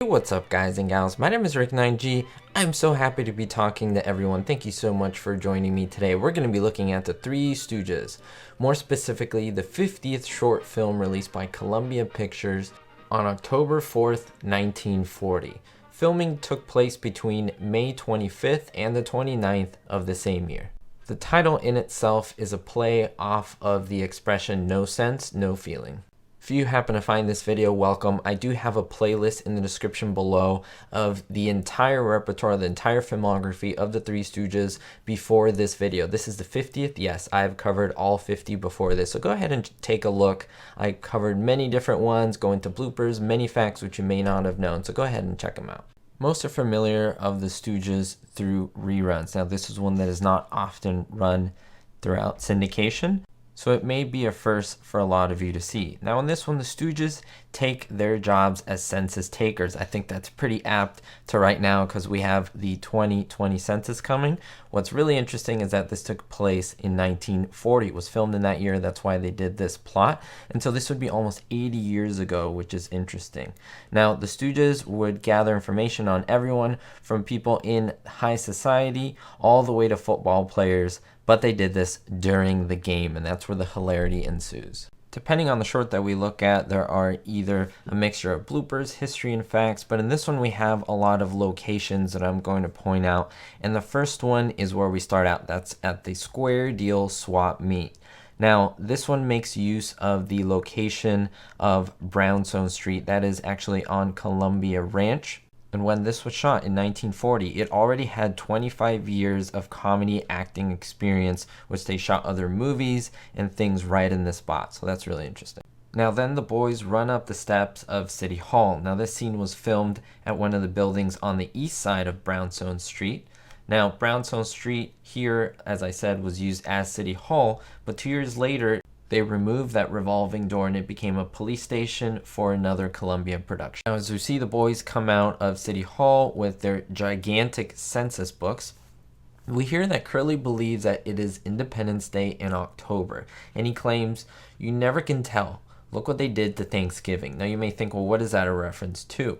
Hey, what's up guys and gals? My name is Rick9G. I'm so happy to be talking to everyone. Thank you so much for joining me today. We're going to be looking at the Three Stooges, more specifically the 50th short film released by Columbia Pictures on October 4th, 1940. Filming took place between May 25th and the 29th of the same year. The title in itself is a play off of the expression no sense, no feeling. If you happen to find this video, welcome. I do have a playlist in the description below of the entire repertoire, the entire filmography of the Three Stooges before this video. This is the 50th. Yes, I've covered all 50 before this, so go ahead and take a look. I covered many different ones, go into bloopers, many facts which you may not have known, so go ahead and check them out. Most are familiar of the Stooges through reruns. Now, this is one that is not often run throughout syndication, so it may be a first for a lot of you to see. Now in this one, the Stooges take their jobs as census takers. I think that's pretty apt to right now because we have the 2020 census coming. What's really interesting is that this took place in 1940. It was filmed in that year. That's why they did this plot. And so this would be almost 80 years ago, which is interesting. Now the Stooges would gather information on everyone from people in high society all the way to football players, but they did this during the game, and that's where the hilarity ensues. Depending on the short that we look at, there are either a mixture of bloopers, history, and facts, but in this one we have a lot of locations that I'm going to point out, and the first one is where we start out. That's at the Square Deal Swap Meet. Now, this one makes use of the location of Brownstone Street. That is actually on Columbia Ranch. And when this was shot in 1940, it already had 25 years of comedy acting experience, which they shot other movies and things right in this spot. So that's really interesting. Now then the boys run up the steps of City Hall. Now this scene was filmed at one of the buildings on the east side of Brownstone Street. Now Brownstone Street here, as I said, was used as City Hall, but 2 years later, they removed that revolving door and it became a police station for another Columbia production. Now as we see the boys come out of City Hall with their gigantic census books, we hear that Curly believes that it is Independence Day in October, and he claims, "You never can tell. Look what they did to Thanksgiving." Now you may think, well, what is that a reference to?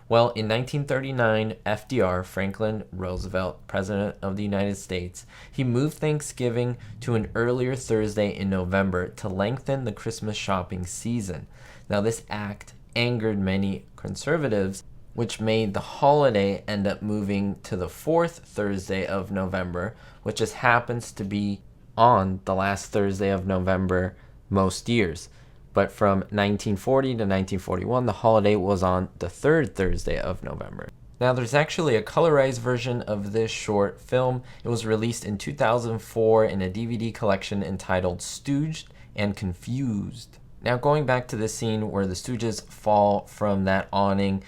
Well, in 1939, FDR, Franklin Roosevelt, President of the United States, he moved Thanksgiving to an earlier Thursday in November to lengthen the Christmas shopping season. Now, this act angered many conservatives, which made the holiday end up moving to the fourth Thursday of November, which just happens to be on the last Thursday of November most years. But from 1940 to 1941, the holiday was on the third Thursday of November. Now there's actually a colorized version of this short film. It was released in 2004 in a DVD collection entitled Stooged and Confused. Now going back to the scene where the Stooges fall from that awning,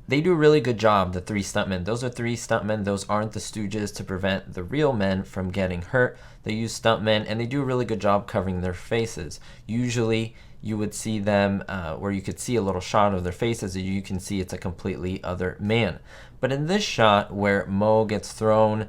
they do a really good job, the three stuntmen. Those are three stuntmen. Those aren't the Stooges to prevent the real men from getting hurt. They use stuntmen, and they do a really good job covering their faces. Usually, you would see them where you could see a little shot of their faces, and you can see it's a completely other man. But in this shot where Mo gets thrown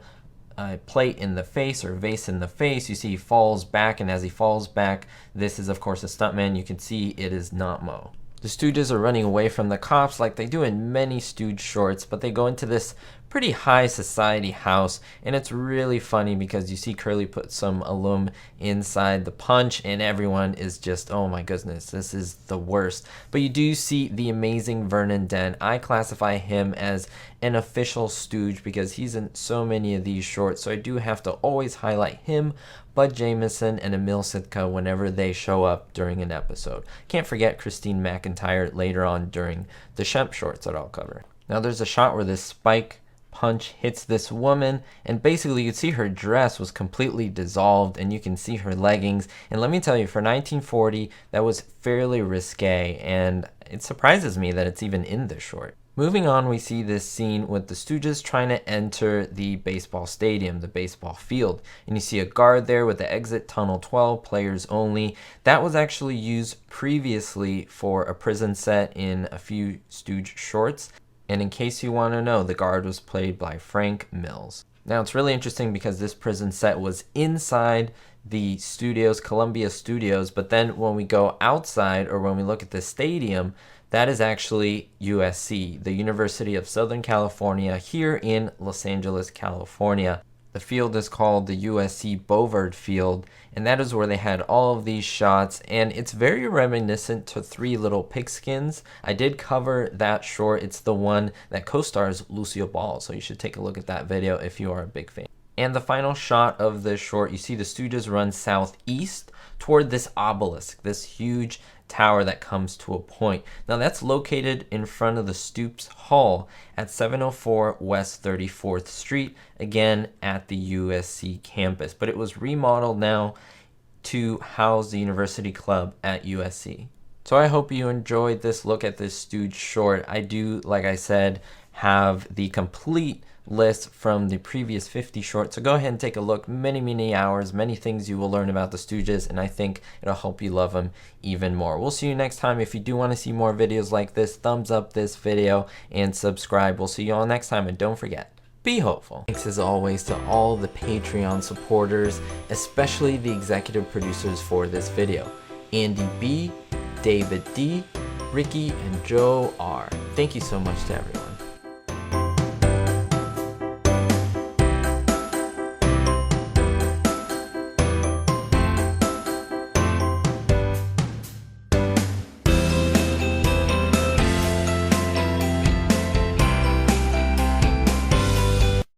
a plate in the face or vase in the face, you see he falls back, and as he falls back, this is of course a stuntman. You can see it is not Mo. The Stooges are running away from the cops like they do in many Stooge shorts, but they go into this pretty high society house, and it's really funny because you see Curly put some alum inside the punch, and everyone is just, oh my goodness, this is the worst. But you do see the amazing Vernon Dent. I classify him as an official Stooge because he's in so many of these shorts, so I do have to always highlight him, Bud Jameson, and Emil Sitka whenever they show up during an episode. Can't forget Christine McIntyre later on during the Shemp shorts that I'll cover. Now there's a shot where this spike punch hits this woman, and basically you can see her dress was completely dissolved, and you can see her leggings. And let me tell you, for 1940, that was fairly risque, and it surprises me that it's even in this short. Moving on, we see this scene with the Stooges trying to enter the baseball stadium, the baseball field. And you see a guard there with the exit tunnel 12, players only. That was actually used previously for a prison set in a few Stooge shorts. And in case you want to know, the guard was played by Frank Mills. Now it's really interesting because this prison set was inside the studios, Columbia Studios, but then when we go outside or when we look at the stadium, That is actually USC, the University of Southern California, here in Los Angeles, California. The field is called the USC Blvd field, and that is where they had all of these shots, and it's very reminiscent to Three Little Pigskins. I did cover that short. It's the one that co-stars Lucille Ball, so you should take a look at that video if you are a big fan. And the final shot of this short, you see the Stooges run southeast toward this obelisk, this huge tower that comes to a point. Now that's located in front of the Stoops Hall at 704 West 34th Street, again at the USC campus. But it was remodeled now to house the University Club at USC. So I hope you enjoyed this look at this Stooge short. I do, like I said, have the complete list from the previous 50 shorts, so go ahead and take a look. Many hours, many things you will learn about the Stooges, and I think it'll help you love them even more. We'll see you next time. If you do want to see more videos like this, thumbs up this video and subscribe. We'll see you all next time, and don't forget, be hopeful. Thanks as always to all the Patreon supporters, especially the executive producers for this video, Andy B, David D, Ricky, and Joe R. Thank you so much to everyone.